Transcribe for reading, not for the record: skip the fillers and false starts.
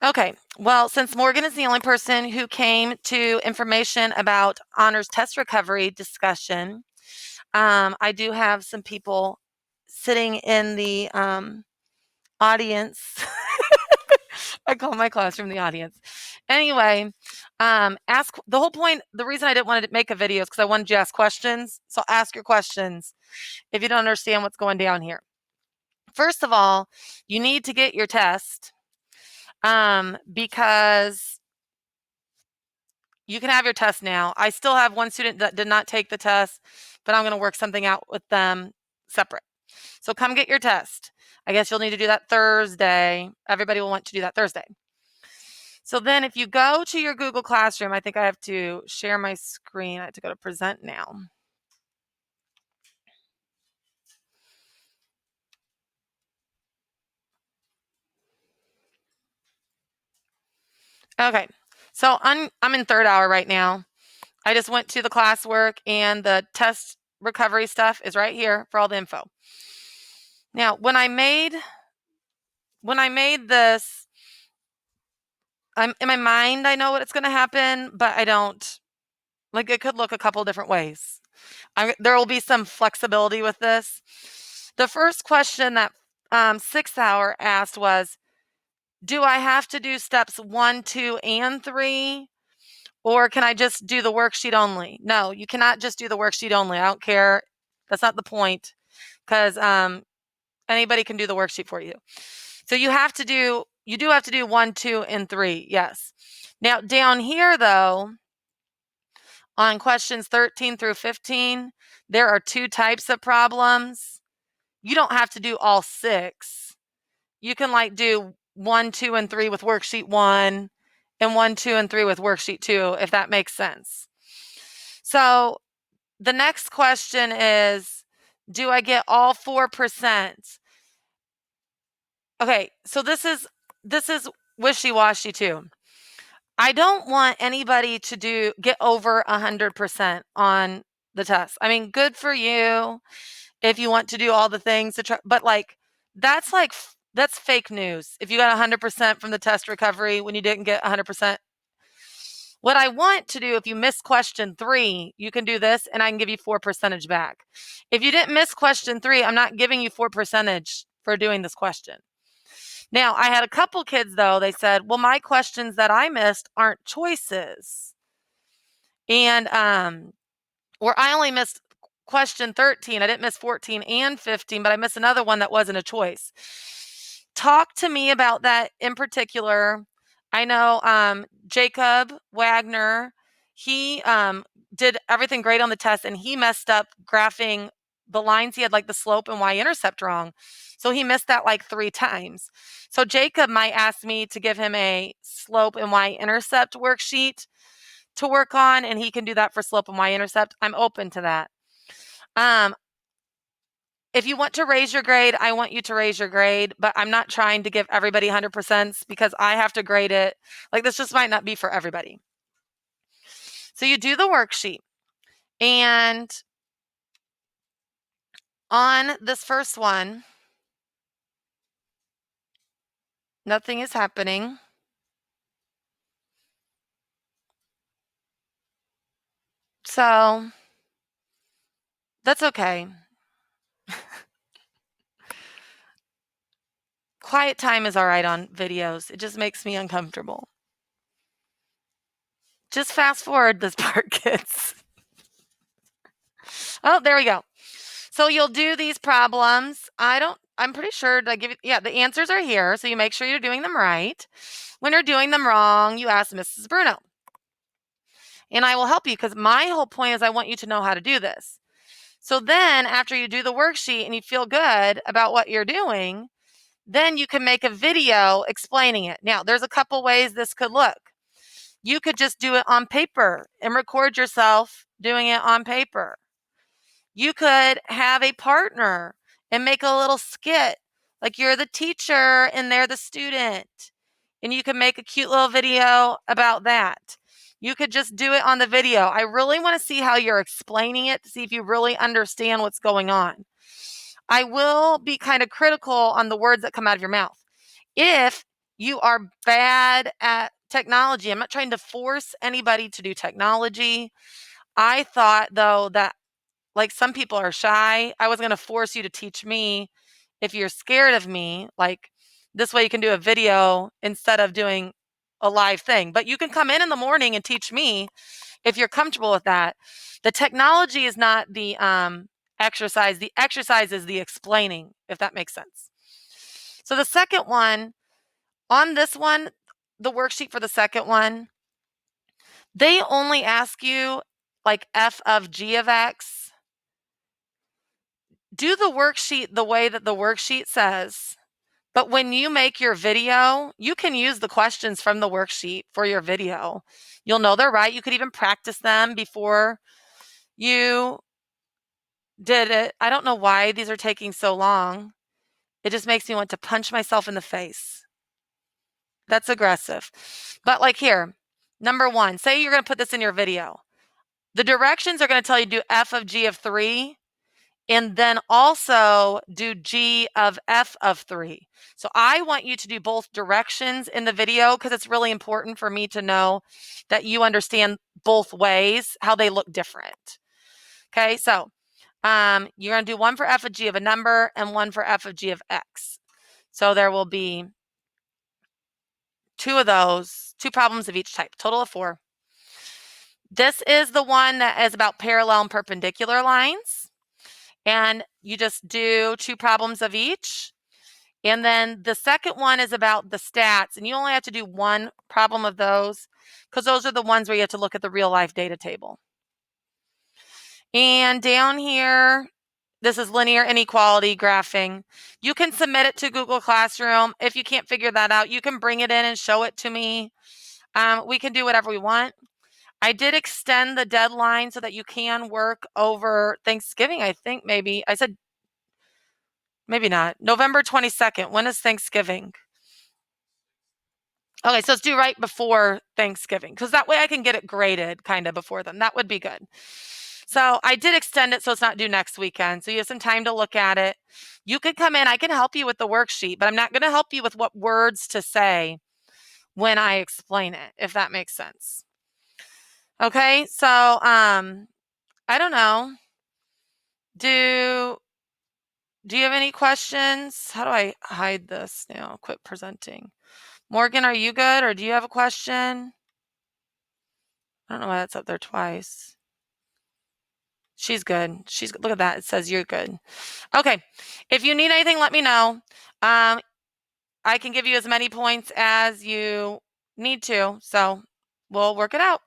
Okay, well, since Morgan is the only person who came to information about honors test recovery discussion, I do have some people sitting in the audience. I call my classroom the audience. Anyway, ask the whole point. The reason I didn't want to make a video is because I wanted you to ask questions. So ask your questions if you don't understand what's going down here. First of all, you need to get your test because you can have your test now. I still have one student that did not take the test, but I'm going to work something out with them separate. So come get your test. I guess you'll need to do that Thursday. Everybody will want to do that Thursday. So then if you go to your Google Classroom, I think I have to share my screen. I have to go to present now. Okay, so I'm in third hour right now. I just went to the classwork and the test recovery stuff is right here for all the info. Now, when I made this, in my mind, I know what it's going to happen, but I don't. Like, it could look a couple different ways. There will be some flexibility with this. The first question that 6th hour asked was, do I have to do steps 1, 2, and 3? Or can I just do the worksheet only? No, you cannot just do the worksheet only. I don't care. That's not the point, because anybody can do the worksheet for you. So you do have to do 1, 2, and 3. Yes. Now down here though, on questions 13 through 15, there are 2 types of problems. You don't have to do all 6. You can like do 1, 2, and 3 with worksheet 1 and 1, 2, and 3 with worksheet 2, if that makes sense. So the next question is, do I get all 4%? Okay, so this is wishy-washy too. I don't want anybody to get over 100% on the test. I mean, good for you if you want to do all the things to try, but that's fake news. If you got 100% from the test recovery when you didn't get 100%. What I want to do, if you miss question 3, you can do this and I can give you 4% back. If you didn't miss question 3, I'm not giving you 4% for doing this question. Now, I had a couple kids though, they said, well, my questions that I missed aren't choices. And or I only missed question 13. I didn't miss 14 and 15, but I missed another one that wasn't a choice. Talk to me about that in particular. I know Jacob Wagner, he did everything great on the test and he messed up graphing the lines. He had like the slope and y-intercept wrong. So he missed that like 3 times. So Jacob might ask me to give him a slope and y-intercept worksheet to work on, and he can do that for slope and y-intercept. I'm open to that. If you want to raise your grade, I want you to raise your grade, but I'm not trying to give everybody 100% because I have to grade it. Like, this just might not be for everybody. So you do the worksheet, and on this first one, nothing is happening. So that's okay. Quiet time is all right on videos. It just makes me uncomfortable. Just fast forward this part, kids. Oh, there we go. So you'll do these problems. I'm pretty sure to give you, yeah, the answers are here. So you make sure you're doing them right. When you're doing them wrong, you ask Mrs. Bruno. And I will help you because my whole point is I want you to know how to do this. So then after you do the worksheet and you feel good about what you're doing, then you can make a video explaining it. Now, there's a couple ways this could look. You could just do it on paper and record yourself doing it on paper. You could have a partner and make a little skit, like you're the teacher and they're the student. And you can make a cute little video about that. You could just do it on the video. I really want to see how you're explaining it to see if you really understand what's going on. I will be kind of critical on the words that come out of your mouth. If you are bad at technology. I'm not trying to force anybody to do technology. I thought, though, that like some people are shy, I was going to force you to teach me. If you're scared of me, like this way you can do a video instead of doing a live thing. But you can come in the morning and teach me if you're comfortable with that. The technology is not the exercise. The exercise is the explaining, if that makes sense. So the second one, on this one, the worksheet for the second one, they only ask you like f of g of x. Do the worksheet the way that the worksheet says. But when you make your video, you can use the questions from the worksheet for your video. You'll know they're right. You could even practice them before you did it. I don't know why these are taking so long. It just makes me want to punch myself in the face. That's aggressive. But like here, number one, say you're going to put this in your video. The directions are going to tell you to do f of g of 3 and then also do g of f of 3. So I want you to do both directions in the video because it's really important for me to know that you understand both ways, how they look different. Okay, so you're going to do one for f of g of a number and one for f of g of x. So there will be two of those, two problems of each type, total of 4. This is the one that is about parallel and perpendicular lines. And you just do 2 problems of each. And then the second one is about the stats. And you only have to do 1 problem of those because those are the ones where you have to look at the real life data table. And down here, this is linear inequality graphing. You can submit it to Google Classroom. If you can't figure that out, you can bring it in and show it to me. We can do whatever we want. I did extend the deadline so that you can work over Thanksgiving, I think maybe. I said, maybe not. November 22nd. When is Thanksgiving? Okay, so it's due right before Thanksgiving because that way I can get it graded kind of before then. That would be good. So I did extend it so it's not due next weekend. So you have some time to look at it. You could come in. I can help you with the worksheet, but I'm not going to help you with what words to say when I explain it, if that makes sense. Okay, so I don't know. Do you have any questions? How do I hide this now? Quit presenting. Morgan, are you good or do you have a question? I don't know why that's up there twice. She's good. Look at that. It says you're good. Okay. If you need anything, let me know. I can give you as many points as you need to. So we'll work it out.